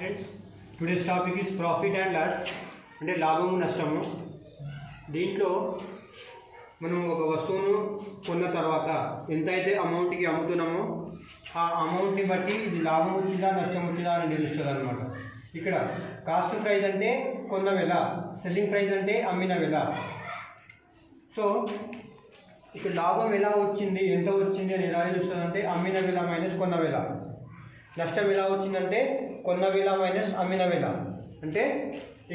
Friends, today's topic is profit and loss అంటే లాభము నష్టము. దీంట్లో మనం ఒక వస్తువును కొన్న తర్వాత ఎంతైతే అమౌంట్కి అమ్ముతున్నామో ఆ అమౌంట్ని బట్టి ఇది లాభం వచ్చిందా నష్టం వచ్చిందా అని తెలుస్తుంది అనమాట. ఇక్కడ కాస్ట్ ప్రైస్ అంటే కొన్న వెల, సెల్లింగ్ ప్రైస్ అంటే అమ్మిన వెల. సో ఇక్కడ లాభం ఎలా వచ్చింది, ఎంత వచ్చింది అని ఎలా తెలుస్తుంది అంటే అమ్మిన వెల మైనస్ కొన్న వెల. నష్టం ఎలా వచ్చిందంటే కొన్న వెల మైనస్ అమ్మిన వెల. అంటే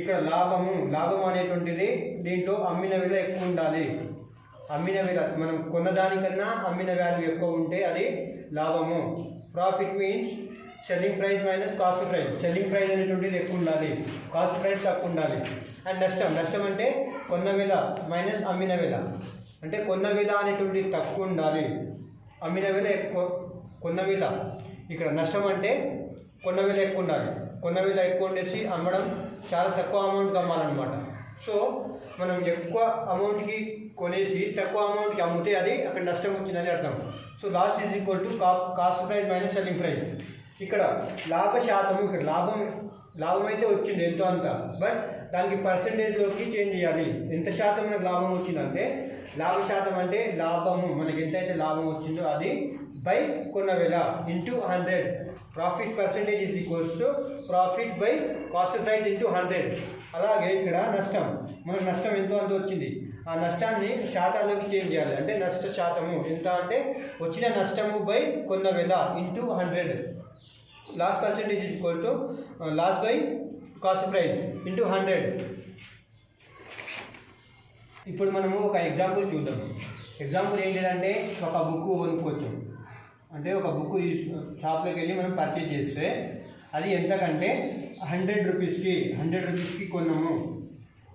ఇక్కడ లాభం అనేటువంటిది దీంట్లో అమ్మిన వెల ఎక్కువ ఉండాలి. అమ్మిన వెల మనం కొన్నదానికన్నా అమ్మిన వాల్యూ ఎక్కువ ఉంటే అది లాభము. Profit means selling price minus cost price. Selling price అనేటువంటిది ఎక్కువ ఉండాలి, కాస్ట్ ప్రైస్ తక్కువ ఉండాలి. అండ్ నష్టం అంటే కొన్న వెల మైనస్ అమ్మిన వెల. అంటే కొన్న వెల అనేటువంటిది తక్కువ ఉండాలి, అమ్మిన వెల ఎక్కువ. కొన్న వెల ఇక్కడ నష్టం అంటే కొన్న వెల ఎక్కువ ఉండాలి. కొన్న వెల ఎక్కువ ఉండేసి అమ్మడం చాలా తక్కువ అమౌంట్కి అమ్మాలన్నమాట. సో మనం ఎక్కువ అమౌంట్కి కొనేసి తక్కువ అమౌంట్కి అమ్మితే అది అక్కడ నష్టం వచ్చిందని అర్థం. So loss is equal to cost price minus selling price. ఇక్కడ లాభ శాతము, ఇక్కడ లాభం అయితే వచ్చింది ఎంతో అంత, బట్ దానికి పర్సంటేజ్లోకి చేంజ్ చేయాలి. ఎంత శాతం మనకు లాభం వచ్చిందంటే లాభ శాతం అంటే లాభము మనకి ఎంతైతే లాభం వచ్చిందో అది బై కొన్న వెల into 100. Profit percentage is equals to profit by cost price into 100. అలాగే ఇక్కడ మనకు నష్టం ఎంతో అంత వచ్చింది, ఆ నష్టాన్ని శాతాల్లోకి చేంజ్ చేయాలి. అంటే నష్ట శాతము ఎంత అంటే వచ్చిన నష్టము బై కొన్న వెల into 100. Loss percentage is equal to loss by cost price into 100. ఇప్పుడు మనము ఒక ఎగ్జాంపుల్ చూద్దాం. ఎగ్జాంపుల్ ఏంటిదంటే ఒక బుక్ కొనుక్కోవచ్చు. అంటే ఒక బుక్ షాప్లోకి వెళ్ళి మనం పర్చేజ్ చేస్తే అది ఎంతకంటే 100 రూపీస్కి కొన్నాము.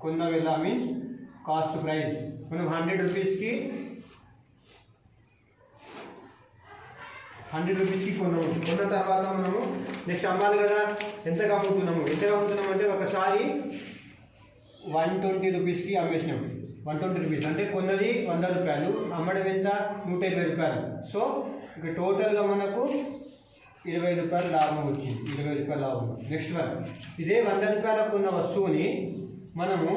కొన్న వెల మీన్స్ కాస్ట్ ప్రైస్. మనం 100 రూపీస్కి కొన్నాము. కొన్న తర్వాత మనము నెక్స్ట్ అమ్మాలి కదా, ఎంతగా అమ్ముతున్నాము అంటే ఒకసారి 120 రూపీస్కి అమ్మేసినాము. 120 రూపీస్ అంటే కొన్నది 100 రూపాయలు, అమ్మడం ఎంత 120 రూపాయలు. సో ఇక టోటల్గా మనకు 20 రూపాయలు లాభం వచ్చింది. 20 రూపాయల లాభం. నెక్స్ట్ వన్ ఇదే 100 రూపాయలకు కొన్న వస్తువుని మనము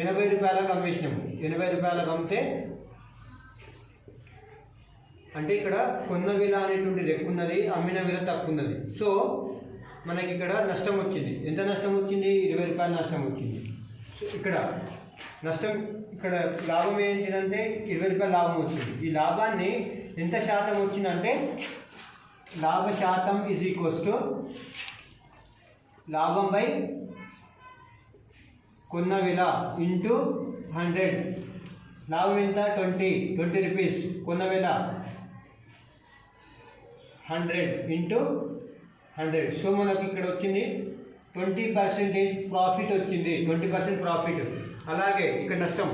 80 రూపాయలకు అమ్మేసినాము. 80 రూపాయలకు అమ్మితే అంటే ఇక్కడ కొన్న వెల అనేటువంటిది ఎక్కువ ఉన్నది, అమ్మిన వెల తక్కువ ఉన్నది. సో మనకి ఇక్కడ నష్టం వచ్చింది. ఎంత నష్టం వచ్చింది? 20 రూపాయల నష్టం వచ్చింది. సో ఇక్కడ లాభం ఏంటిదంటే 20 రూపాయల లాభం వచ్చింది. ఈ లాభాన్ని ఎంత శాతం వచ్చిందంటే లాభ శాతం ఈజ్ ఈక్వల్స్ టు లాభం బై కొన్న వెల ఇంటూ 100. లాభం ఎంత? 20 రూపీస్. కొన్న వెల 100 ఇంటూ 100. సో మనకి ఇక్కడ వచ్చింది 20% ప్రాఫిట్ వచ్చింది. 20% ప్రాఫిట్. అలాగే ఇక్కడ నష్టం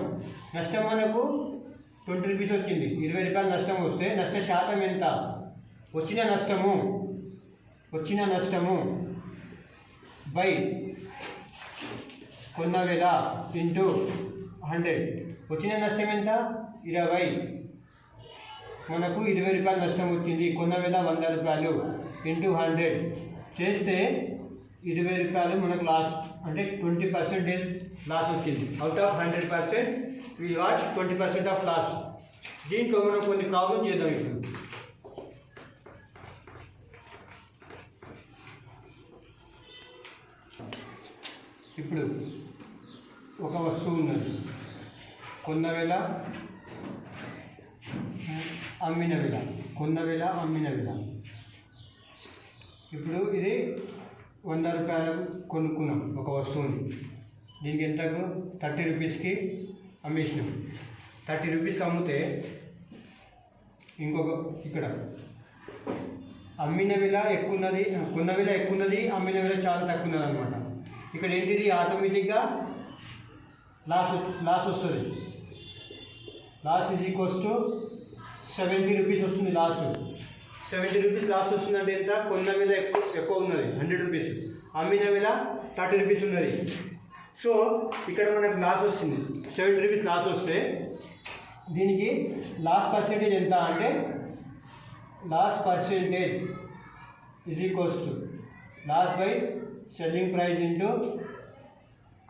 మనకు 20 రూపీస్ వచ్చింది. 20 రూపాయల నష్టం వస్తే నష్ట శాతం ఎంత? వచ్చిన నష్టము బై కొన్న వెల ఇంటూ 100. వచ్చిన నష్టం ఎంత? 20. మనకు 20 రూపాయల నష్టం వచ్చింది. కొన్న వెల 100 రూపాయలు ఇంటూ 100 చేస్తే 20 రూపాయలు మనకు లాస్, అంటే 20% లాస్ వచ్చింది. Out of 100% we got 20% of loss. దీంట్లో మనం కొన్ని ప్రాబ్లం చేద్దాం. ఇప్పుడు ఒక వస్తువు ఉన్నది, కొన్న వెల అమ్మిన వెల, అమ్మిన వెల. ఇప్పుడు ఇది 100 రూపాయలకు కొనుక్కున్నాం ఒక వస్తువుని. దీనికి ఎంతకు? 30 రూపీస్కి అమ్మేసినాం. 30 రూపీస్కి అమ్మితే ఇక్కడ అమ్మిన వెల ఎక్కువ ఉన్నది, కొన్న వెల ఎక్కువ ఉన్నది, అమ్మిన వెల చాలా తక్కువ ఉన్నది అనమాట. ఇక్కడ ఏంటిది? ఆటోమేటిక్గా లాస్ వస్తుంది. Loss is equals to 70 rupees వస్తుంది లాస్. 70 రూపీస్ లాస్ వస్తుందంటే ఎంత? కొన్న వెల ఎక్కువ ఉన్నది 100 రూపీస్, అమ్మిన వెల 30 రూపీస్ ఉన్నది. సో ఇక్కడ మనకు లాస్ వస్తుంది 70 రూపీస్ లాస్ వస్తే దీనికి లాస్ పర్సెంటేజ్ ఎంత అంటే loss percentage is equals to loss by selling price into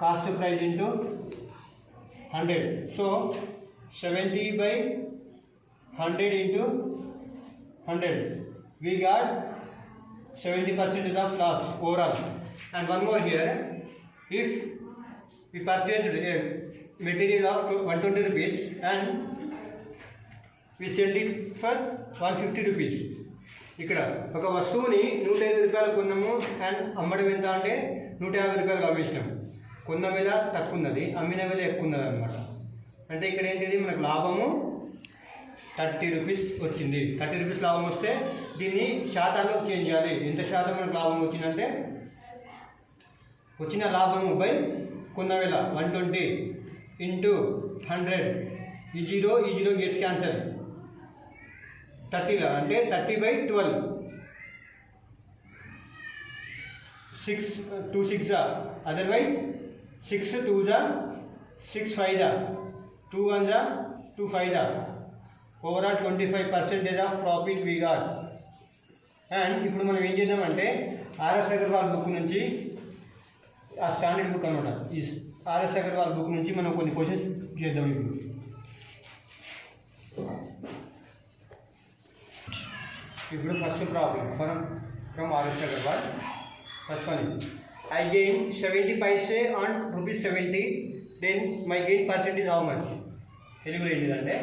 cost price into 100. So 70 by 100 into 100. We got 70% of loss overall. And one more here, if we purchased a material of 120 rupees and we sell it for 150 rupees. ఇక్కడ ఒక వస్తువుని 105 రూపాయలు కొన్నాము and అమ్మడం ఎంత అంటే 150 రూపాయలు అమ్మేసినాము. కొన్న వేల తక్కువ ఉన్నది, అమ్మిన వేల ఎక్కువ ఉన్నది అనమాట. అంటే ఇక్కడ ఏంటిది మనకు లాభము 30 రూపీస్ వచ్చింది. 30 రూపీస్ లాభం వస్తే దీన్ని శాతాల్లోకి చేంజ్ చేయాలి. ఎంత శాతం మనకు లాభం వచ్చిందంటే వచ్చిన లాభము బై కొన్న వేల 120 ఇంటూ 100. ఈ జీరో గెట్స్ క్యాన్సల్. 30 అంటే 30 by 12. 6 2 6 otherwise 6 2 6 5 2 1 2 5. Overall 25% of profit we got. And ఇప్పుడు మనం ఏం చేద్దామంటే ఆర్ఎస్ అగర్వాల్ బుక్ నుంచి, ఆ స్టాండర్డ్ బుక్ అనమాట, ఈ ఆర్ఎస్ అగర్వాల్ బుక్ నుంచి మనం కొన్ని క్వశ్చన్స్ చేద్దాం. ఇప్పుడు first problem from R S Agarwal. First one, I gain 70 paise on ₹70. Then my gain percentage how much? తెలుగులో ఏంటిదంటే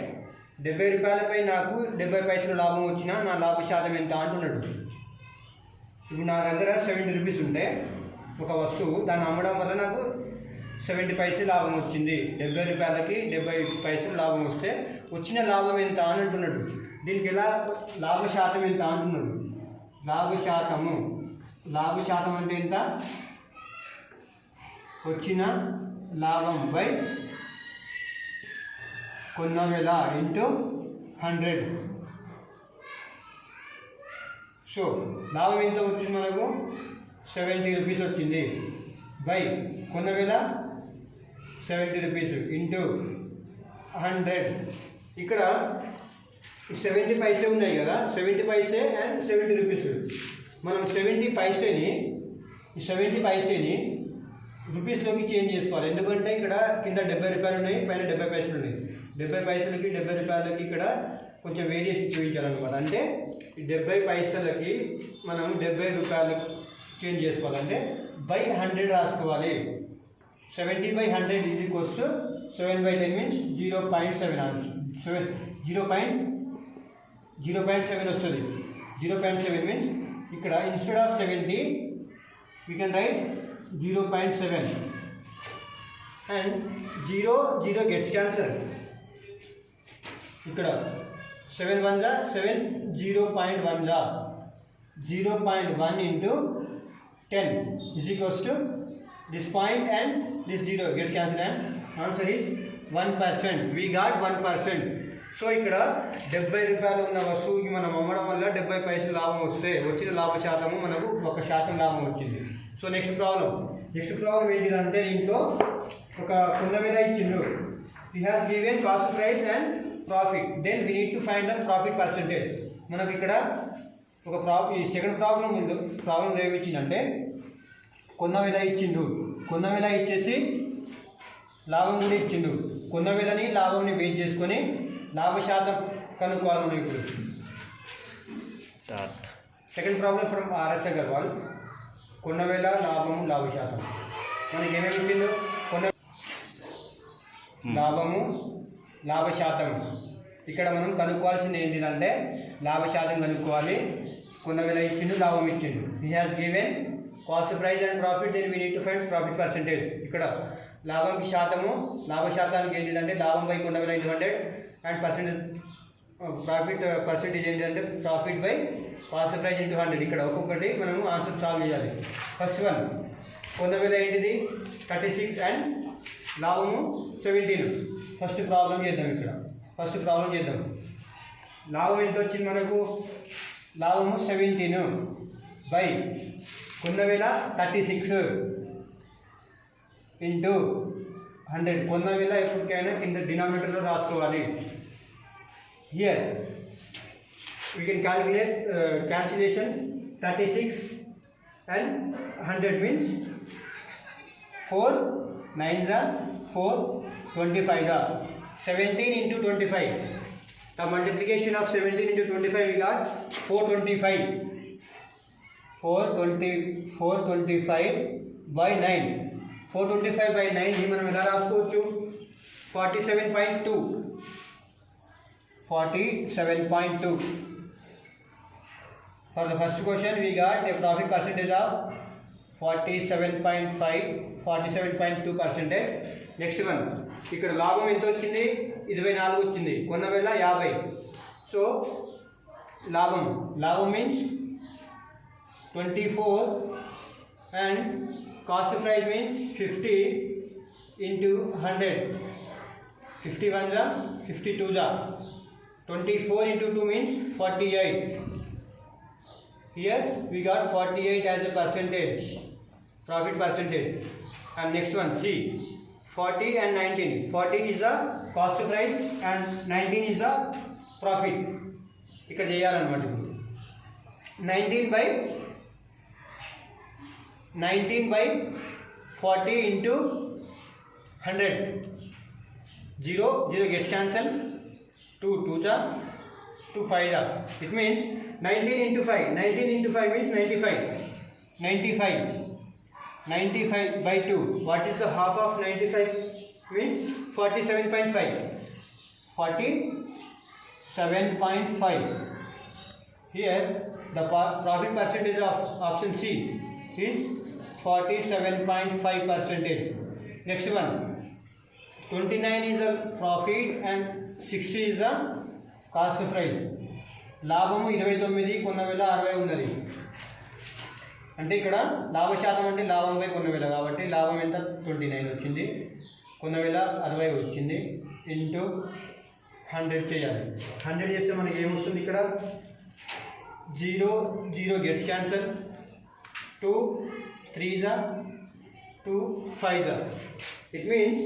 70 రూపాయలపై నాకు 70 పైసలు లాభం వచ్చినా నా లాభ శాతం ఎంత అంటున్నాడు. ఇప్పుడు నా దగ్గర 70 రూపీస్ ఉంటే ఒక వస్తువు, దాన్ని అమ్మడం వల్ల నాకు 70 పైసలు లాభం వచ్చింది. 70 రూపాయలకి 70 పైసలు లాభం వస్తే వచ్చిన లాభం ఎంత అని అంటున్నాడు. దీనికి ఎలా లాభ శాతం ఎంత అంటున్నాడు. లాభ శాతం అంటే ఎంత? వచ్చిన లాభం బై కొన్న వేల ఇంటూ 100. సో లాభం ఎంత వచ్చింది మనకు? 70 రూపీస్ వచ్చింది బై కొన్న వేల 70 రూపీస్ ఇంటూ 100. ఇక్కడ 70 పైసే ఉన్నాయి కదా, 70 పైసే అండ్ 70 రూపీస్. మనం 70 పైసేని రూపీస్లోకి చేంజ్ చేసుకోవాలి. ఎందుకంటే ఇక్కడ కింద 70 రూపాయలు ఉన్నాయి, పైన 70 పైసలు ఉన్నాయి. 70 పైసలకి 70 రూపాయలకి ఇక్కడ కొంచెం వేరియేషన్ చూపించాలన్నమాట. అంటే 70 పైసలకి మనం 70 రూపాయలు చేంజ్ చేసుకోవాలంటే బై 100 రాసుకోవాలి. 70 by 100 is equals to 7/10 means 0.7. 0.7 వస్తుంది. 0.7 మీన్స్ ఇక్కడ instead of 70 we can write 0.7 and 0 gets cancel. ఇక్కడ 7 1 7, 0.1 0.1 into 10 is equals to this point and this 0 gets cancelled and answer is 1%. We got 1%. So ఇక్కడ 70 రూపాయలు ఉన్న వస్తువుకి మనం అమ్మడం వల్ల 70 పైసలు లాభం వస్తే వచ్చిన లాభ శాతము మనకు 1% లాభం వచ్చింది. సో నెక్స్ట్ ప్రాబ్లం ఏంటిదంటే దీంట్లో ఒక కొన్న వేల ఇచ్చిండు. He has given cost price and profit. Then we need to find the profit percentage. మనకు ఇక్కడ ఒక ఈ సెకండ్ ప్రాబ్లం ఏమిచ్చిందంటే కొన్న వేల ఇచ్చిండు. కొన్న వేల ఇచ్చేసి లాభం కూడా ఇచ్చిండు. కొన్న వేలని లాభంని బేస్ చేసుకొని లాభ శాతం కనుక్కోవాలి మనం ఇప్పుడు. Second problem from R S Agarwal. కొన్న వేల లాభము లాభ శాతం. మనకి ఏమేమి ఇచ్చిండు? కొన్న లాభము లాభ శాతం. ఇక్కడ మనం కనుక్కోవాల్సింది ఏంటిదంటే లాభ శాతం కనుక్కోవాలి. కొన్న వేల ఇచ్చిండు, లాభం ఇచ్చిండు. He has given cost price and profit. Then we need to find profit percentage. ఇక్కడ లాభం శాతము, లాభ శాతానికి ఏంటిదంటే లాభం బై కొన్న వేల 100 అండ్ ప్రాఫిట్ పర్సెంటేజ్ ఏంటంటే profit by cost price into 100. ఇక్కడ ఒక్కొక్కటి మనము ఆన్సర్ సాల్వ్ చేయాలి. ఫస్ట్ వన్ కొన్న వేల ఏంటిది 36 అండ్ లాభము 17. ఫస్ట్ ప్రాబ్లం చేద్దాం. లాభం ఎంత వచ్చింది మనకు? లాభము 17 బై కొన్న వేల 36 ఇంటూ 100. కొన్న వేల ఎప్పటికైనా కింద డినామినేటర్లో రాసుకోవాలి. Here we can calculate cancellation 36 and 100 means 4 9s are 4, 25 are 17 into 25. The multiplication of 17 into 25 we got 425. 425 by 9. 425 by 9 ही మనం ఎలా రాసుకోవచ్చు 47.2. 47.2. For the first question we got a profit percentage of 47.2%. Next one ఇక్కడ లాభం ఎంత వచ్చింది 24 వచ్చింది, కొన్న వేళ 50. సో లాభం means 24 and cost price means 50 into 100. 51 जा 52 जा 24 into 2 means 48. Here we got 48 as a percentage, profit percentage. And next one, C, 40 and 19. 40 is the cost price and 19 is the profit. ఇక్కడ చేయాలన్నమాట. 19 by 40 into 100. 0 gets cancelled. 2 ja 2 5 ja. It means 19 into 5. 19 into 5 means 95. 95 by 2. What is the half of 95? Means 47.5. 47.5. Here the profit percentage of option C is 47.5%. Next one, 29 is the profit and 60 is the cost price. లాభము 29, కొన్న వేళ 60 ఉన్నది. అంటే ఇక్కడ లాభ శాతం అంటే లాభం బై కొన్న వేళ, కాబట్టి లాభం ఎంత 29 వచ్చింది, కొన్న వేళ 60 వచ్చింది, ఇంటూ 100 చేయాలి. 100 చేస్తే మనకి ఏమొస్తుంది, ఇక్కడ 0 gets cancel, 2 3s are 2 5s are. It means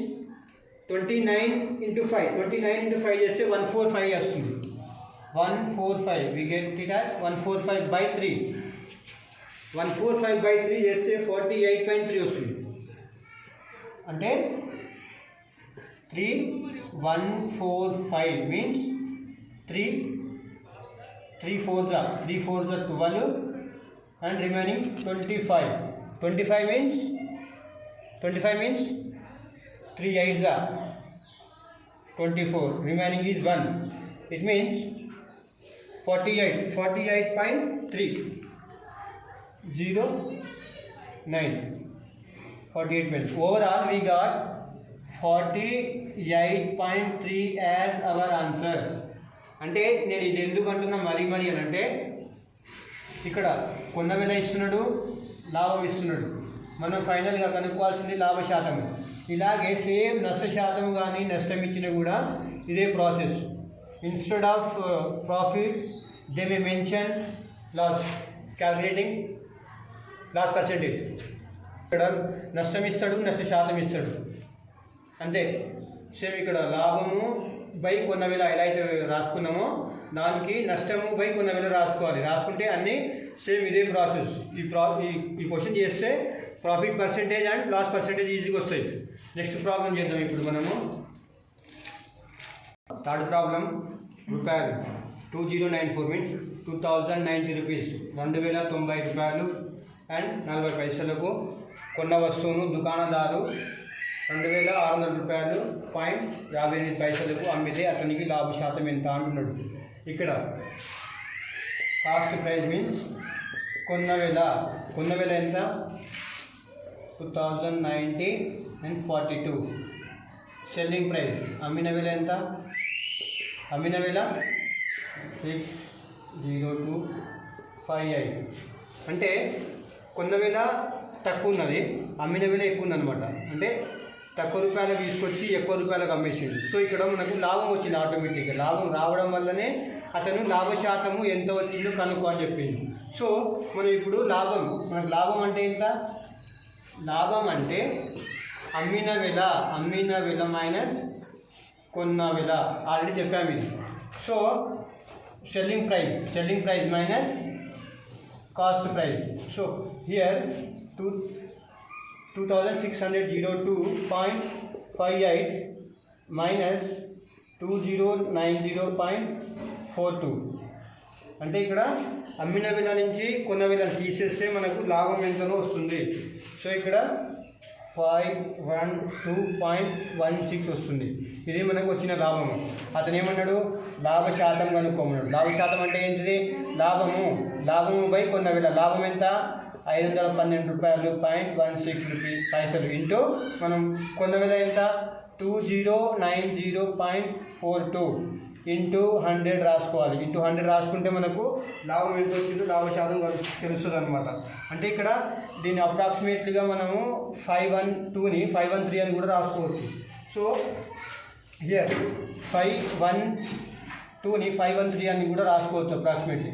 29 into 5. 29 into 5 చేస్తే 145 వస్తుంది. 145 we get it as 145 by 3. 145 by 3 చేస్తే 48.3 వస్తుంది. అంటే 3145 means 3 4s are 12 and remaining 25. 25 means 3 8s are 24, remaining is 1. It means 48.3 0 9 48. Overall we got 48.3 as our answer. అంటే నేను ఇది ఎందుకు అంటున్నా మరీ అని అంటే, ఇక్కడ కొన్న వేళ ఇస్తున్నాడు, లాభం ఇస్తున్నాడు, మనం ఫైనల్గా కనుక్కోవాల్సింది లాభ శాతం. ఇలాగే సేమ్ నష్ట శాతం కానీ నష్టం ఇచ్చినా కూడా ఇదే process. Instead of profit they may mention loss, calculating loss percentage. ఇక్కడ నష్టం ఇస్తాడు, నష్ట శాతం ఇస్తాడు, అంతే. సేమ్ ఇక్కడ లాభము బై కొన్న వేళ ఎలా అయితే రాసుకున్నామో దానికి నష్టము బై కొన్న వేళ రాసుకోవాలి. రాసుకుంటే అన్నీ సేమ్ ఇదే ప్రాసెస్. ఈ క్వశ్చన్ చేస్తే profit percentage and loss percentage ఈజీగా వస్తాయి. నెక్స్ట్ ప్రాబ్లం చేద్దాం ఇప్పుడు మనము. థర్డ్ ప్రాబ్లం, రూపాయలు 2094 మీన్స్ 2090 రూపీస్, 2090 రూపాయలు అండ్ 40 పైసలకు కొన్న వస్తువును దుకాణదారు 2600 రూపాయలు 58 పైసలకు అమ్మితే అతనికి లాభ శాతం ఎంత అంటున్నాడు. ఇక్కడ కాస్ట్ ప్రైస్ మీన్స్ కొన్న వేళ ఎంత 2090 and 42. సెల్లింగ్ ప్రైస్ అమ్మిన వేళ ఎంత, అమ్మిన వేళ 60258. అంటే కొన్న వేళ తక్కువ ఉన్నది, అమ్మిన వేళ ఎక్కువ ఉందన్నమాట. అంటే తక్కువ రూపాయలకు తీసుకొచ్చి ఎక్కువ రూపాయలకు అమ్మేసిండు. సో ఇక్కడ మనకు లాభం వచ్చింది ఆటోమేటిక్గా. లాభం రావడం వల్లనే అతను లాభ శాతము ఎంత వచ్చిందో కనుక్కో అని చెప్పింది. సో మనం ఇప్పుడు మనకు లాభం అంటే ఎంత, లాభం అంటే అమ్మిన వేళ మైనస్ కొన్న వేళ, ఆల్రెడీ చెప్పాము ఇది. So selling price minus cost price. So here 2602.58 minus 2090.42 అంటే ఇక్కడ అమ్మిన విల నుంచి కొన్న విలను తీసేస్తే మనకు లాభం ఎంతనో వస్తుంది. సో ఇక్కడ 512.16 వస్తుంది. ఇది మనకు వచ్చిన లాభము. అతను ఏమన్నాడు, లాభ శాతం కనుక్కోమన్నాడు. లాభ శాతం అంటే ఏంటిది, లాభము బై కొన్న విల. లాభం ఎంత, 512 రూపాయలు 0.16 పైసలు ఇంటూ మనం కొన్న విల ఎంత 2090.42 ఇంటూ 100 రాసుకోవాలి. ఇంటూ 100 రాసుకుంటే మనకు లాభం ఎంత వచ్చిందో లాభ శాతం తెలుస్తుంది అనమాట. అంటే ఇక్కడ దీన్ని అప్రాక్సిమేట్లీగా మనము 512ని 513 అని కూడా రాసుకోవచ్చు. సో హియర్ 512ని 513 అని కూడా రాసుకోవచ్చు అప్రాక్సిమేట్లీ.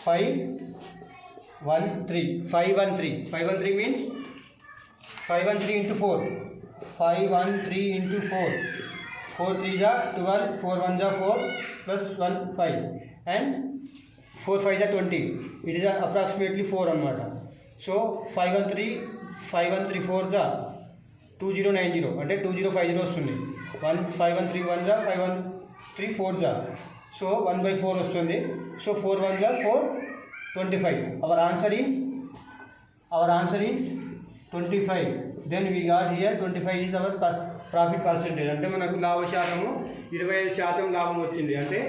513 మీన్స్ 513 ఇంటూ 4, 513 ఇంటూ 4, 4 3 जा 12, 4 1 जा 4 plus 1 5 and 4 5 जा 20. It is approximately 4 అనమాట. సో 513 4 जा 2090 అంటే 2050 వస్తుంది. 513 1 जा 513 4 जा సో 1/4 వస్తుంది. సో 4 1 जा 4 25. Our answer is 25. Then we got here 25 is our profit percentage. అంటే మనకు లాభ శాతము 25% లాభం వచ్చింది. అంటే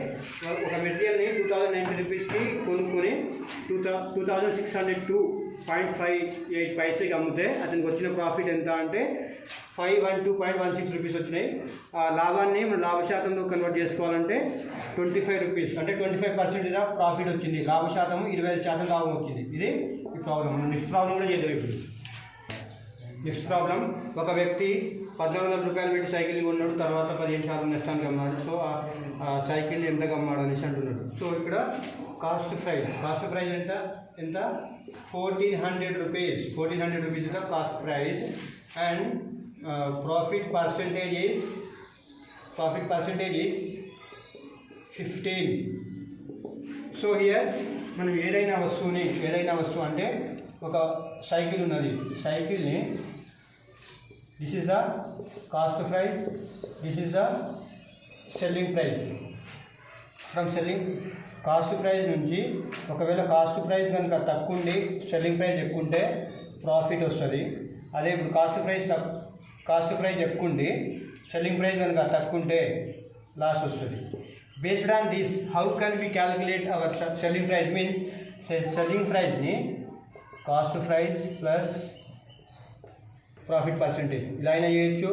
ఒక మెటీరియల్ని 2090 రూపీస్కి కొనుక్కొని 2602.58 పైసకి అమ్మితే అతనికి వచ్చిన ప్రాఫిట్ ఎంత అంటే 512.16 రూపీస్ వచ్చినాయి. ఆ లాభాన్ని మనం లాభ శాతంలో కన్వర్ట్ చేసుకోవాలంటే 25 రూపీస్ అంటే 25% ఆఫ్ ప్రాఫిట్ వచ్చింది. లాభ శాతము 25% లాభం వచ్చింది. ఇది ఈ ప్రాబ్లం. మనం నెక్స్ట్ ప్రాబ్లం కూడా చేద్దాం. ఇప్పుడు నెక్స్ట్ ప్రాబ్లం, ఒక వ్యక్తి 1400 రూపాయలు పెట్టి సైకిల్ కొన్నాడు, తర్వాత 15% నష్టానికి అమ్మాడు. సో ఆ సైకిల్ ఎంతకు అమ్మాడు అనేసి అంటున్నాడు. సో ఇక్కడ కాస్ట్ ప్రైస్ ఎంత 1400 rupees. 1400 rupees is the cost price and profit percentage is 15. So here మనం ఏదైనా వస్తువు అంటే ఒక సైకిల్ ఉన్నది. సైకిల్ని this is the cost price, this is the selling price. From selling cost price నుంచి ఒకవేళ కాస్ట్ ప్రైస్ కనుక తక్కువ ఉండి సెల్లింగ్ ప్రైస్ ఎక్కువ ఉంటే ప్రాఫిట్ వస్తుంది. అదే ఇప్పుడు కాస్ట్ ప్రైస్ ఎక్కువ ఉండి సెల్లింగ్ ప్రైస్ కనుక తక్కువ ఉంటే లాస్ వస్తుంది. Based on this how can we calculate our selling price means selling ప్రైస్ని cost price plus profit percentage ఇలా అయినా చేయొచ్చు.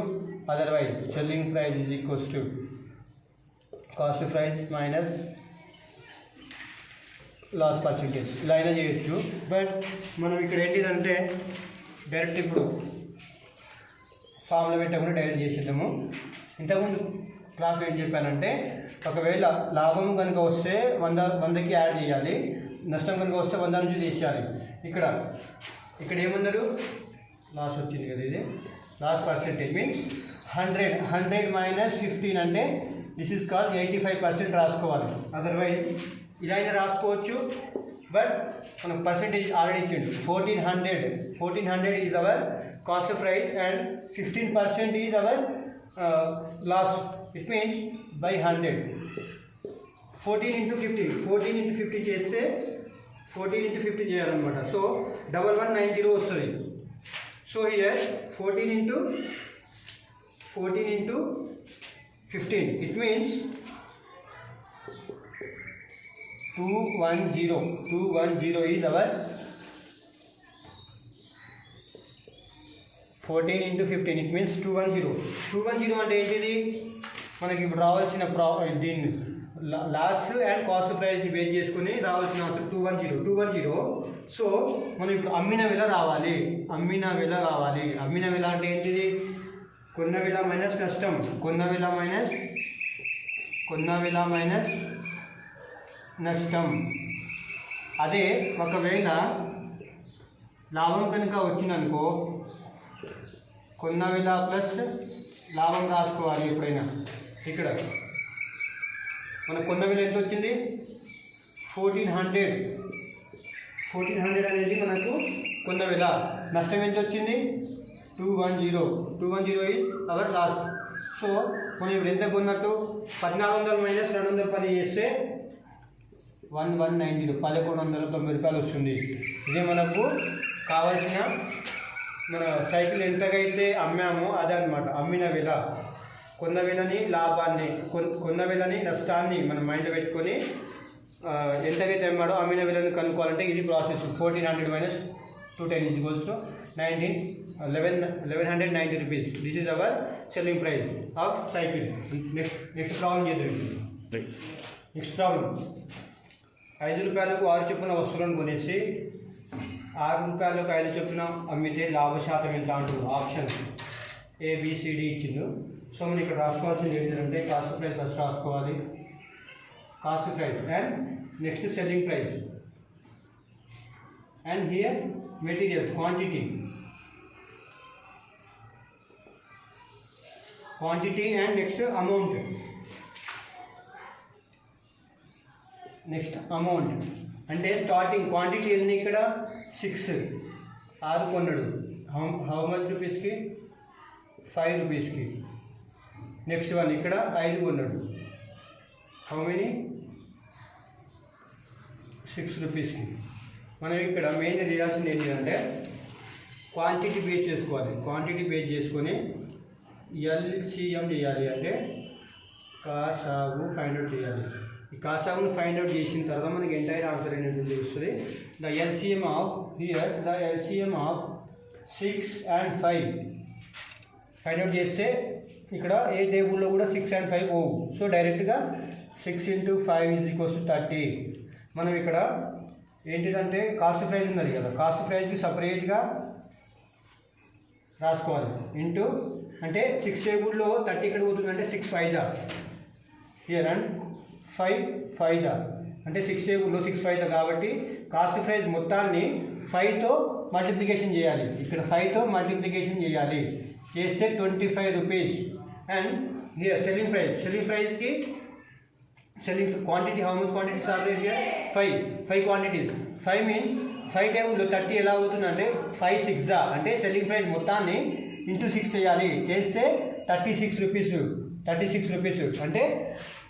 Otherwise selling price is equals to cost price minus loss percentage ఇలా అయినా చేయొచ్చు. బట్ మనం ఇక్కడ ఏంటిదంటే డైరెక్ట్ ఇప్పుడు ఫార్ములా పెట్టకుండా డైరెక్ట్ చేసేద్దాము. ఇంతకుముందు క్లాస్ ఏం చెప్పానంటే ఒకవేళ లాభం కనుక వస్తే 100కి యాడ్ చేయాలి, నష్టం కనుక వస్తే 100 నుంచి తీసేయాలి. ఇక్కడ ఏమన్నారు, లాస్ వచ్చింది కదా, ఇది లాస్ పర్సెంటేజ్ మీన్స్ 100 మైనస్ 15 అంటే దిస్ ఈజ్ కాల్డ్ 85% రాసుకోవాలి. అదర్వైజ్ ఇలా అయినా రాసుకోవచ్చు. బట్ మనకు పర్సెంటేజ్ ఆల్రెడీ ఇచ్చిండు. 1400 is our cost price and 15% is our loss. It means by 100. 14 into 15 చేస్తే 14 into 15 చేయాలన్నమాట. సో 1190 వస్తుంది. So here 14 into 15 it means 210 is our 14 into 15 it means 210 అంటే ఏంటిది, మనకి ఇప్పుడు రావాల్సిన దీన్ని లాస్ అండ్ కాస్ట్ ప్రైస్ని బేస్ చేసుకుని రావాల్సిన ఆన్సర్ 210. సో మనం ఇప్పుడు అమ్మిన విల రావాలి. అమ్మిన విల అంటే ఏంటిది, కొన్న విల మైనస్ నష్టం, కొన్న విల మైనస్ నష్టం. అదే ఒకవేళ లాభం కనుక వచ్చిందనుకో కొన్న విల ప్లస్ లాభం రాసుకోవాలి. ఎప్పుడైనా ఇక్కడ మన కొన్న విల ఎంత వచ్చింది 1400 1400 అనేది మనకు కొన్న వేల. నష్టం ఎంత వచ్చింది? 210. 210 ఈజ్ అవర్ లాస్. సో మనం ఇప్పుడు ఎంత కొన్నట్టు 1400 మైనస్ 210 చేస్తే 1190, 1190 రూపాయలు వస్తుంది. ఇది మనకు కావాల్సిన మన సైకిల్ ఎంతగా అయితే అమ్మామో అదే అనమాట అమ్మిన వేల. కొన్న వేలని లాభాన్ని, కొన్న వేలని నష్టాన్ని మనం మైండ్లో పెట్టుకొని ఎంతకైతే అమ్మాడో అమ్మిన వేలని కనుక్కోవాలంటే ఇది process. 1400 minus 210 is equals to 1190 rupees. This is our selling price of cycle. Next problem చేద్దాం. నెక్స్ట్ ప్రాబ్లం 5 రూపాయలకు 6 చొప్పున వస్తువులను కొనేసి 6 రూపాయలకు 5 చొప్పున అమ్మితే లాభశాతం ఎంత అంటారు? ఆప్షన్ ABCD ఇచ్చిండు. సో మనం ఇక్కడ రాసుకోవాల్సింది ఏంటంటే కాస్ట్ ప్రైస్ ఫస్ట్ రాసుకోవాలి. Cost price and next selling price and here materials quantity and next amount. Next amount అంటే స్టార్టింగ్ క్వాంటిటీ ఎన్ని? ఇక్కడ 6 కొన్నాడు. హౌ మచ్ రూపీస్కి? 5 రూపీస్కి. నెక్స్ట్ వన్ ఇక్కడ 5 కొన్నాడు. How many? 6 రూపీస్కి. మనం ఇక్కడ మెయిన్గా చేయాల్సింది ఏంటంటే క్వాంటిటీ బేస్ చేసుకోవాలి. క్వాంటిటీ బేస్ చేసుకొని LCM చేయాలి. అంటే కాసాగు ఫైండ్ అవుట్ చేయాలి. ఈ కాసాగును ఫైండ్ అవుట్ చేసిన తర్వాత మనకి ఎంటైర్ ఆన్సర్ అనేది తెలుస్తుంది. The LCM of 6 and 5 find out చేస్తే ఇక్కడ ఏ టేబుల్లో కూడా 6 and 5 పోవు. సో డైరెక్ట్గా 6 into 5 ఈజ్ ఈక్వల్స్ టు 30. మనం ఇక్కడ ఏంటిదంటే కాస్ట్ ప్రైస్ ఉన్నది కదా, కాస్ట్ ప్రైస్కి సపరేట్గా రాసుకోవాలి. ఇంటూ అంటే 6 టేబుల్లో 30 ఇక్కడ పోతుందంటే 6 5 హియర్ అండ్ 5 5 అంటే 6 టేబుల్లో 6 5 కాబట్టి కాస్ట్ ప్రైస్ మొత్తాన్ని 5తో మల్టిప్లికేషన్ చేయాలి. ఇక్కడ 5తో మల్టిప్లికేషన్ చేయాలి. చేస్తే 25 రూపీస్. అండ్ హియర్ సెల్లింగ్ ప్రైస్కి selling quantity, how much quantities are there here? 5 quantities. 5 means 5 టేబుల్లో 30 ఎలా అవుతుందంటే 5 6 అంటే సెల్లింగ్ ప్రైస్ మొత్తాన్ని ఇంటూ 6 చేయాలి. చేస్తే 36 రూపీస్. అంటే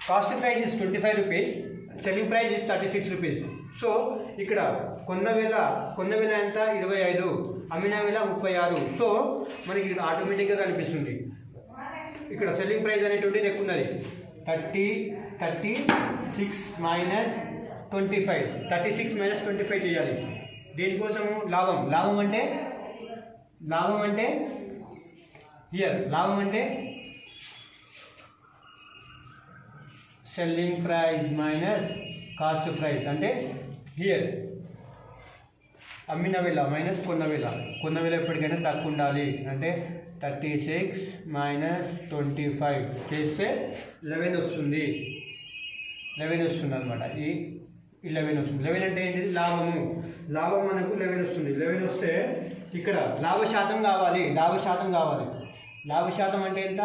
cost price is 25 rupees, selling price is 36 rupees. So ఇక్కడ కొన్న వేల ఎంత? 25, అమ్మిన వేల 36. సో మనకి ఇక్కడ ఆటోమేటిక్గా కనిపిస్తుంది. ఇక్కడ సెల్లింగ్ ప్రైస్ అనేటువంటిది ఎక్కువ ఉన్నది. 36 మైనస్ 25 చేయాలి. దీనికోసము లాభం అంటే హియర్ లాభం అంటే selling price minus cost price. అంటే హియర్ అమ్మిన వేల మైనస్ కొన్న వేల ఎప్పటికైనా తక్కువ ఉండాలి. అంటే 36 మైనస్ 25 చేస్తే 11 వస్తుంది. 11 వస్తుంది అనమాట. ఈ 11 వస్తుంది. 11 అంటే ఏంటిది? లాభం మనకు 11 వస్తుంది. 11 వస్తే ఇక్కడ లాభశాతం కావాలి. లాభశాతం అంటే ఎంత?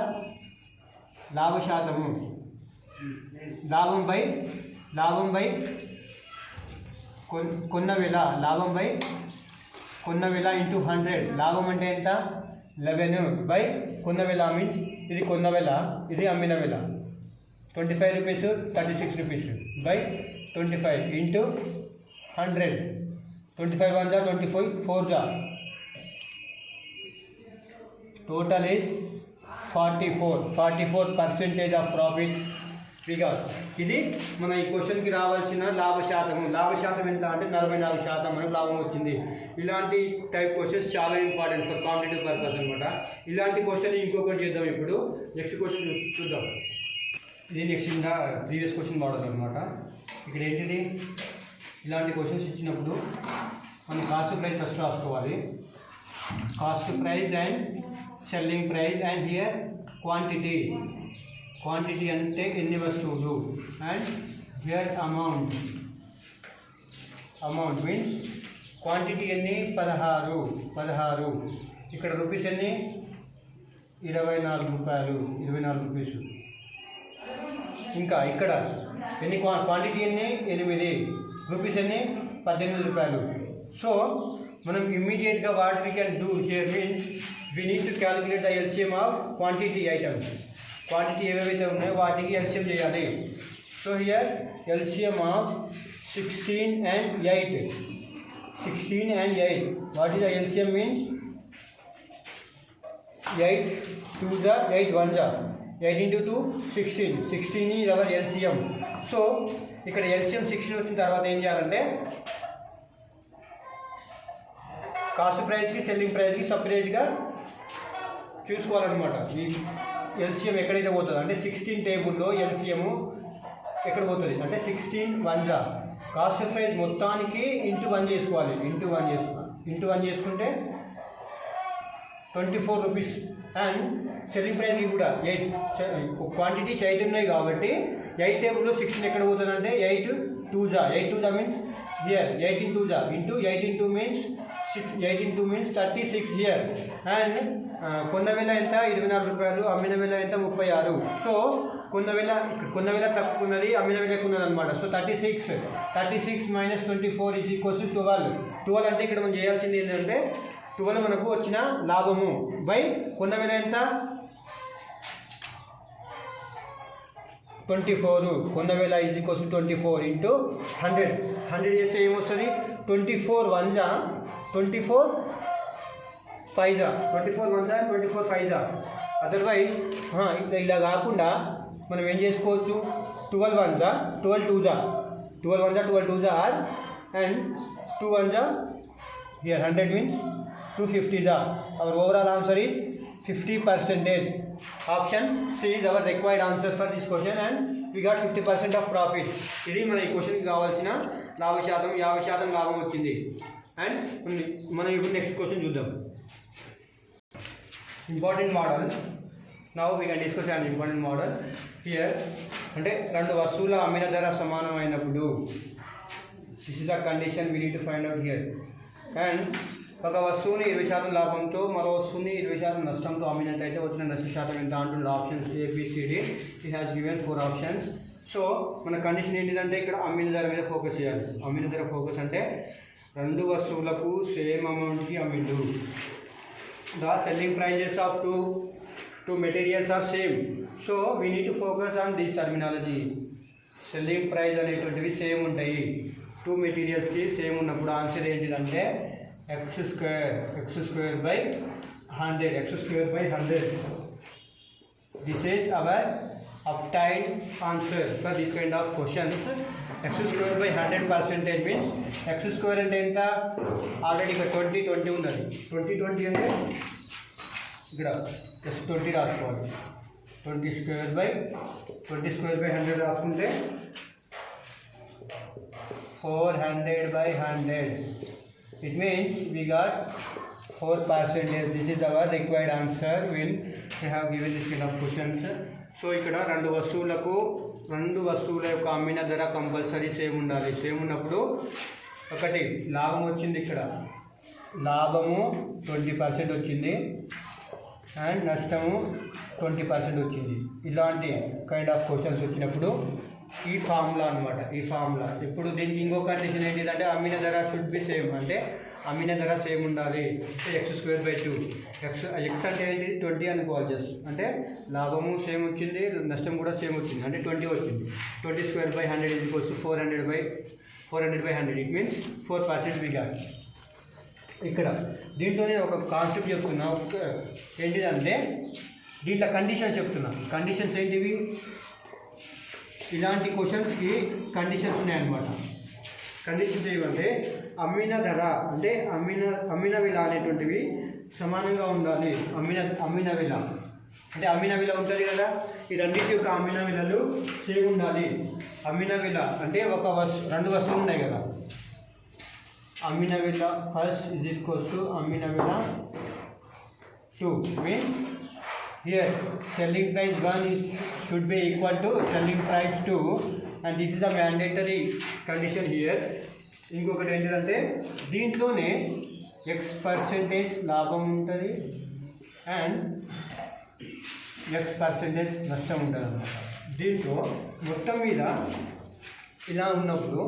లాభశాతము లాభం బై కొన్న వేల ఇంటూ 100. లాభం అంటే ఎంత? 11 బై కొన్న వేల మీన్స్ ఇది కొన్న వేల, ఇది అమ్మిన వేల. 25 రూపీస్ 36 రూపీస్ బై 25 ఇంటూ 100. 25 1 जा 24 4 जा total is 44% of profit. Because ఇది మన ఈ క్వశ్చన్కి రావాల్సిన లాభశాతం ఎంత అంటే 44% మనకు లాభం వచ్చింది. ఇలాంటి టైప్ క్వశ్చన్స్ చాలా ఇంపార్టెంట్ ఫర్ కాంపిటేటివ్ పర్పస్ అనమాట. ఇలాంటి క్వశ్చన్ ఇంకొకటి చేద్దాం. ఇప్పుడు నెక్స్ట్ క్వశ్చన్ చూద్దాం. ఇది నెక్స్ట్ ఇంకా ప్రీవియస్ క్వశ్చన్ మోడల్ అనమాట. ఇక్కడ ఏంటిది? ఇలాంటి క్వశ్చన్స్ ఇచ్చినప్పుడు మనం కాస్ట్ ప్రైస్ ఫస్ట్ రాసుకోవాలి. Cost price and selling price and here quantity అంటే ఎన్ని వస్తువులు. And here amount means quantity ఎన్ని? 16. ఇక్కడ రూపీస్ ఎన్ని? 24 రూపీస్. ఇంకా ఇక్కడ ఎన్ని? క్వాంటిటీ ఎన్ని? 8. రూపీస్ ఎన్ని? 18 రూపాయలు. సో మనం ఇమ్మీడియట్గా what we can do here means we need to calculate the LCM of quantity items. Quantity ఏవేవైతే ఉన్నాయో వాటికి ఎల్సిఎం చేయాలి. So here LCM of 16 and 8. 16 and 8. What is the LCM means? 8 2s are 8 1s are 8 into 2 16. 16 is our LCM. So ఇక్కడ LCM 16 వచ్చిన తర్వాత ఏం చేయాలంటే cost ప్రైస్కి సెల్లింగ్ ప్రైస్కి సపరేట్గా చూసుకోవాలన్నమాట. ఈ ఎల్సిఎం ఎక్కడైతే పోతుందో అంటే 16 టేబుల్లో ఎల్సిఎం ఎక్కడ పోతుంది అంటే 16 1s are కాస్ట్ ప్రైస్ మొత్తానికి ఇంటూ 1 చేసుకోవాలి. ఇంటూ 1 చేసుకుంటే 24 రూపీస్. అండ్ సెల్లింగ్ ప్రైస్కి కూడా 8 క్వాంటిటీస్ 8 ఉన్నాయి కాబట్టి 8 టేబుల్లో 16 ఎక్కడ పోతుంది అంటే 8 2s are 8 2s means here 18 2s are into 18 means 18 means 36 here. And కొన్న వేల ఎంత 24 రూపాయలు, అమ్మిన వేల ఎంత 36. సో కొన్న వేల తక్కువ ఉన్నది, అమ్మిన వేల ఎక్కువ ఉన్నది అనమాట. So 36 minus 24 is equals to 12 అంటే ఇక్కడ మనం చేయాల్సింది ఏంటంటే 12 మనకు వచ్చిన లాభము బై కొన్న వేల ఎంత 24. కొన్న వేల ఈజ్ ఈక్వల్స్ టు 24 ఇంటూ 100 చేస్తే ఏమొస్తుంది 24 1s are 24 5s are 24 1s are 24 5s are. Otherwise ఇలా కాకుండా మనం ఏం చేసుకోవచ్చు 12 1s are 12 2s are 12 1s are 12 2s are and 2 1s are here 100 means 250s are. Our overall answer is 50%. Option C is our required answer for this question and we got 50% of profit. ఇది మన ఈ క్వశ్చన్కి కావాల్సిన లాభ శాతం 50% లాభం వచ్చింది. And మనం ఇప్పుడు నెక్స్ట్ క్వశ్చన్ చూద్దాం. Important model. Now we can discuss and important model here. అంటే రెండు వస్తువుల అమ్మిన ధర సమానమైనప్పుడు this is the condition we need to find out here. And ఒక వస్తువుని 20% లాభంతో మరో వస్తువుని 20% నష్టంతో అమ్మినట్టయితే వచ్చిన నష్ట శాతం ఎంత అంటున్న ఆప్షన్స్ ఏబిసిడి. ఈ హ్యాస్ గివెన్ 4 ఆప్షన్స్. సో మన కండిషన్ ఏంటిదంటే ఇక్కడ అమ్మిన ధర మీద ఫోకస్ చేయాలి. అమ్మిన ధర ఫోకస్ అంటే రెండు వస్తువులకు సేమ్ అమౌంట్కి అమ్మిండు. The selling prices of two materials are same. So we need to focus on this terminology. Selling price అనేటువంటివి సేమ్ ఉంటాయి. 2 మెటీరియల్స్కి సేమ్ ఉన్నప్పుడు ఆన్సర్ ఏంటిదంటే x square by 100. This is our obtained answer for this kind of questions. X square by 100% means x square అంటే ఎంత already ఇక్కడ 20 ఉన్నది. 20 అంటే ఇక్కడ జస్ట్ 20 రాసుకోవాలి. 20 square by 100 రాసుకుంటే 400 by 100. It means we got 4%. This is our required answer when we have given this kind of questions. So ఇక్కడ రెండు వస్తువుల యొక్క అమ్మిన ధర కంపల్సరీ సేమ్ ఉండాలి. సేమ్ ఉన్నప్పుడు ఒకటి లాభం వచ్చింది, ఇక్కడ లాభము 20% వచ్చింది అండ్ నష్టము 20% వచ్చింది. ఇలాంటి కైండ్ ఆఫ్ క్వశ్చన్స్ వచ్చినప్పుడు ఈ ఫార్ములా అనమాట. ఈ ఫార్ములా ఇప్పుడు దీనికి ఇంకో కండిషన్ ఏంటిదంటే అమ్మిన ధర షుడ్ బి సేమ్. అంటే అమ్మిన ధర సేమ్ ఉండాలి. x square by 2. x అంటే ఏంటి 20 అనుకోవాలి. జస్ట్ అంటే లాభము సేమ్ వచ్చింది, నష్టం కూడా సేమ్ వచ్చింది, అంటే 20 వచ్చింది. 20 square by 100 is equals to 400 by 100. It means 4% we got. ఇక్కడ దీంట్లో నేను ఒక కాన్సెప్ట్ చెప్తున్నా. ఏంటిదంటే దీంట్లో కండిషన్స్ చెప్తున్నా. కండిషన్స్ ఏంటివి? ఇలాంటి క్వశ్చన్స్కి కండిషన్స్ ఉన్నాయన్నమాట. కండిషన్స్ ఏమంటే అమ్మిన ధర అంటే అమ్మిన విల అనేటువంటివి సమానంగా ఉండాలి. అమ్మిన విల అంటే అమ్మిన విల ఉంటుంది కదా, ఈ రెండింటి యొక్క అమ్మిన విలలు సేమ్ ఉండాలి. అమ్మిన విల అంటే రెండు వస్తువులు ఉన్నాయి కదా, అమ్మిన విల ఫస్ట్ ఇజ్ ఈక్వల్స్ టు అమ్మిన విల 2 means here selling price 1 should be equal to selling price 2 and this is a mandatory condition here. ఇంకొకటి ఏంటంటే దీంట్లోనే x% లాభం ఉంటుంది అండ్ x% నష్టం ఉంటుంది అన్నమాట. దీంట్లో మొత్తం మీద ఇలా ఉన్నప్పుడు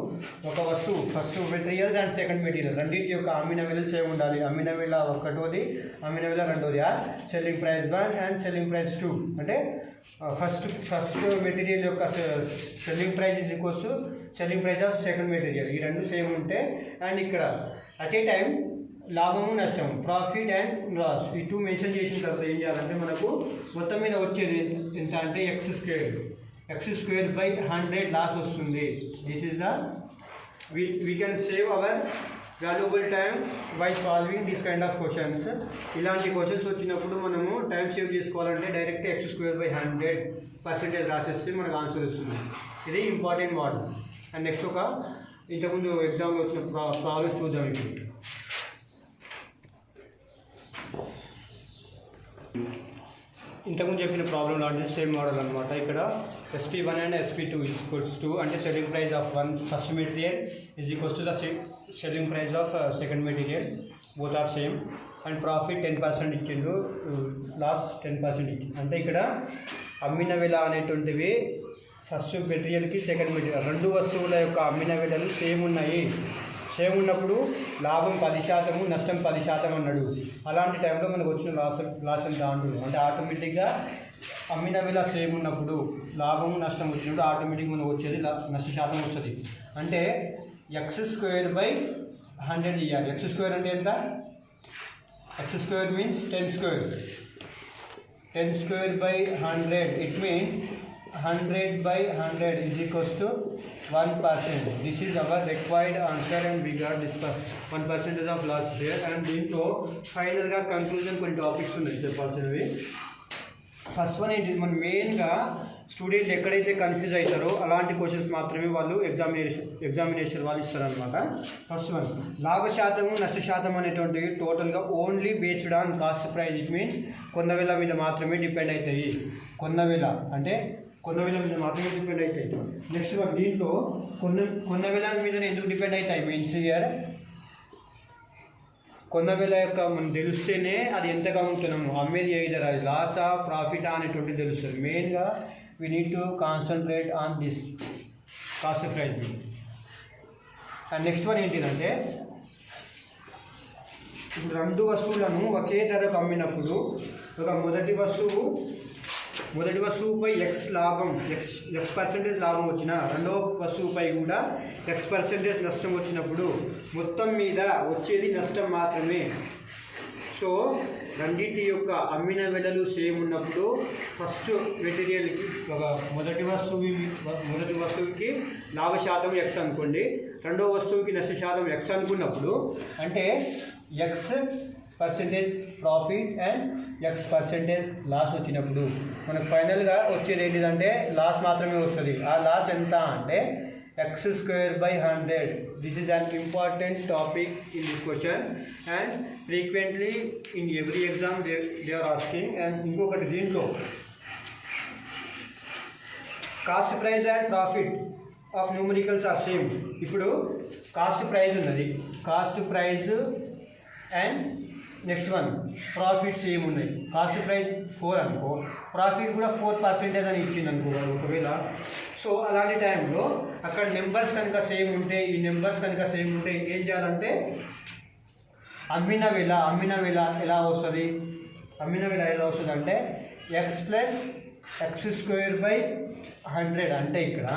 ఒక వస్తువు first materials and second material రెండింటి యొక్క అమ్మిన విలువ సేమ్ ఉండాలి. అమ్మిన విలువ ఒకటోది, అమ్మిన విలువ రెండోది. Selling price 1 and selling price 2 అంటే ఫస్ట్ మెటీరియల్ యొక్క selling price is equals to selling price of second material. ఈ రెండు సేమ్ ఉంటే అండ్ ఇక్కడ అట్ ఏ టైం లాభము నష్టము ప్రాఫిట్ అండ్ లాస్ ఈ 2 మెన్షన్ చేసిన తర్వాత ఏం చేయాలంటే మనకు మొత్తం మీద వచ్చేది ఎంత అంటే x square by 100 లాస్ వస్తుంది. This is the we can save our valuable time by solving this kind of questions. ఇలాంటి క్వశ్చన్స్ వచ్చినప్పుడు మనము టైం సేవ్ చేసుకోవాలంటే డైరెక్ట్ x square by 100% రాసేస్తే మనకు ఆన్సర్ వస్తుంది. ఇది ఇంపార్టెంట్ మోడల్. అండ్ నెక్స్ట్ ఒక ఇంతకుముందు ఎగ్జామ్లో వచ్చిన ప్రాబ్లమ్స్ చూద్దాం. ఇప్పుడు ఇంతకుముందు చెప్పిన ప్రాబ్లం లాంటి సేమ్ మోడల్ అనమాట. ఇక్కడ SP1 and SP2 equals to అంటే selling price of first material is equals to the selling price of second material, both are same. And profit 10% ఇచ్చిండు, లాస్ 10% ఇచ్చిండు. అంటే ఇక్కడ అమ్మిన విల అనేటువంటివి ఫస్ట్ మెటీరియల్కి సెకండ్ మెటీరియల్ రెండు వస్తువుల యొక్క అమ్మిన విలలు సేమ్ ఉన్నాయి. సేమ్ ఉన్నప్పుడు లాభం 10%, నష్టం 10% అన్నాడు. అలాంటి టైంలో మనకు వచ్చిన లాస్ ఎంత అంటుంది అంటే ఆటోమేటిక్గా అమ్మిన విల సేమ్ ఉన్నప్పుడు లాభం నష్టం వచ్చినప్పుడు ఆటోమేటిక్గా మనకు వచ్చేది నష్ట శాతం వస్తుంది. అంటే x square by 100 ఇవ్వాలి. x square అంటే ఎంత? x square means 10 square. 10 square by 100 it means 100 by 100 is equals to 1%. This is our required answer and we got this 1% of loss here. And దీంట్లో ఫైనల్గా కన్క్లూజన్ కొన్ని topics ఉన్నాయి చెప్పాల్సినవి. First one ఏంటి, మన మెయిన్గా student ఎక్కడైతే కన్ఫ్యూజ్ అవుతారో అలాంటి క్వశ్చన్స్ మాత్రమే వాళ్ళు ఎగ్జామినేషన్ వాళ్ళు ఇస్తారనమాట. ఫస్ట్ వన్ లాభ శాతము నష్ట శాతం అనేటువంటివి టోటల్గా only based on cost price. It means కొన్న వేల మీద మాత్రమే డిపెండ్ అవుతాయి. కొన్న వేల మీద మాత్రమే డిపెండ్ అవుతాయి. నెక్స్ట్ వన్ దీంట్లో కొన్న వేల మీద ఎందుకు డిపెండ్ అవుతాయి మీన్స్ హియర్ కొన్న వేల యొక్క మనం తెలిస్తేనే అది ఎంతగా ఉంటున్నాము అమ్మేది ఏదర్ అది లాసా ప్రాఫిటా అనేటువంటిది తెలుస్తుంది. మెయిన్గా we need to concentrate on this cost price. And next one ఏంటిదంటే ఇప్పుడు రెండు వస్తువులను ఒకే ధరకు అమ్మినప్పుడు ఒక మొదటి వస్తువుపై x పర్సెంటేజ్ లాభం వచ్చిన రెండో వస్తువుపై కూడా x% నష్టం వచ్చినప్పుడు మొత్తం మీద వచ్చేది నష్టం మాత్రమే. సో రెండింటి యొక్క అమ్మిన వెలలు సేమ్ ఉన్నప్పుడు ఫస్ట్ మెటీరియల్కి ఒక మొదటి వస్తువుకి లాభ శాతం x అనుకోండి, రెండో వస్తువుకి నష్ట శాతం x అనుకున్నప్పుడు అంటే x% profit and x% loss వచ్చినప్పుడు మనకు ఫైనల్గా వచ్చేది ఏంటిదంటే లాస్ మాత్రమే వస్తుంది. ఆ లాస్ ఎంత అంటే x square by 100. This is an important topic in this question and frequently in every exam they are asking. And ఇంకొకటి దీంట్లో cost price and profit of numericals are same. ఇప్పుడు కాస్ట్ ప్రైస్ ఉన్నది, cost price and next one profit same ఉన్నాయి. Cost price 4 అనుకో, profit కూడా 4% అని ఇచ్చింది అనుకో ఒకవేళ. సో అలాంటి టైంలో అక్కడ నెంబర్స్ కనుక సేమ్ ఉంటే ఈ నెంబర్స్ కనుక సేమ్ ఉంటే ఏం చేయాలంటే అమ్మిన వేల ఎలా వస్తుంది అంటే x square by 100. అంటే ఇక్కడ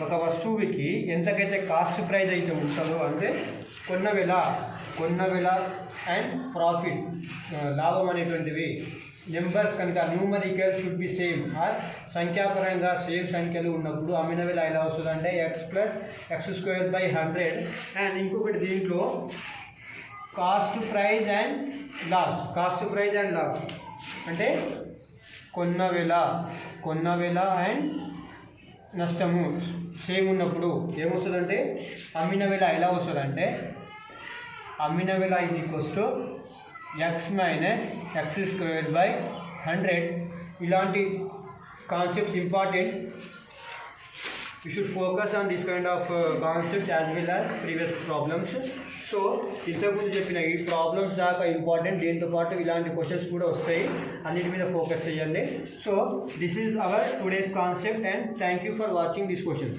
ఒక వస్తువుకి ఎంతకైతే కాస్ట్ ప్రైస్ అయితే ఉంటుందో అంటే కొన్న వేల అండ్ ప్రాఫిట్ లాభం అనేటువంటివి నెంబర్స్ కనుక numerical should be same or సంఖ్యాపరంగా సేమ్ సంఖ్యలు ఉన్నప్పుడు అమ్మిన వేల ఎలా వస్తుంది అంటే x square by 100. అండ్ ఇంకొకటి దీంట్లో కాస్ట్ ప్రైస్ అండ్ లాస్ అంటే కొన్న వేల అండ్ నష్టము సేమ్ ఉన్నప్పుడు ఏమొస్తుందంటే అమ్మిన వేల ఎలా వస్తుందంటే అమ్మిన వేల is equals to x minus x square by 100. ఇలాంటి concepts important. You should focus on this kind of concepts as well as previous problems. So ఇంతకుముందు చెప్పిన ఈ ప్రాబ్లమ్స్ దాకా ఇంపార్టెంట్, దీంతోపాటు ఇలాంటి క్వశ్చన్స్ కూడా వస్తాయి, అన్నిటి మీద ఫోకస్ చేయండి. So this is our today's concept and thank you for watching this question.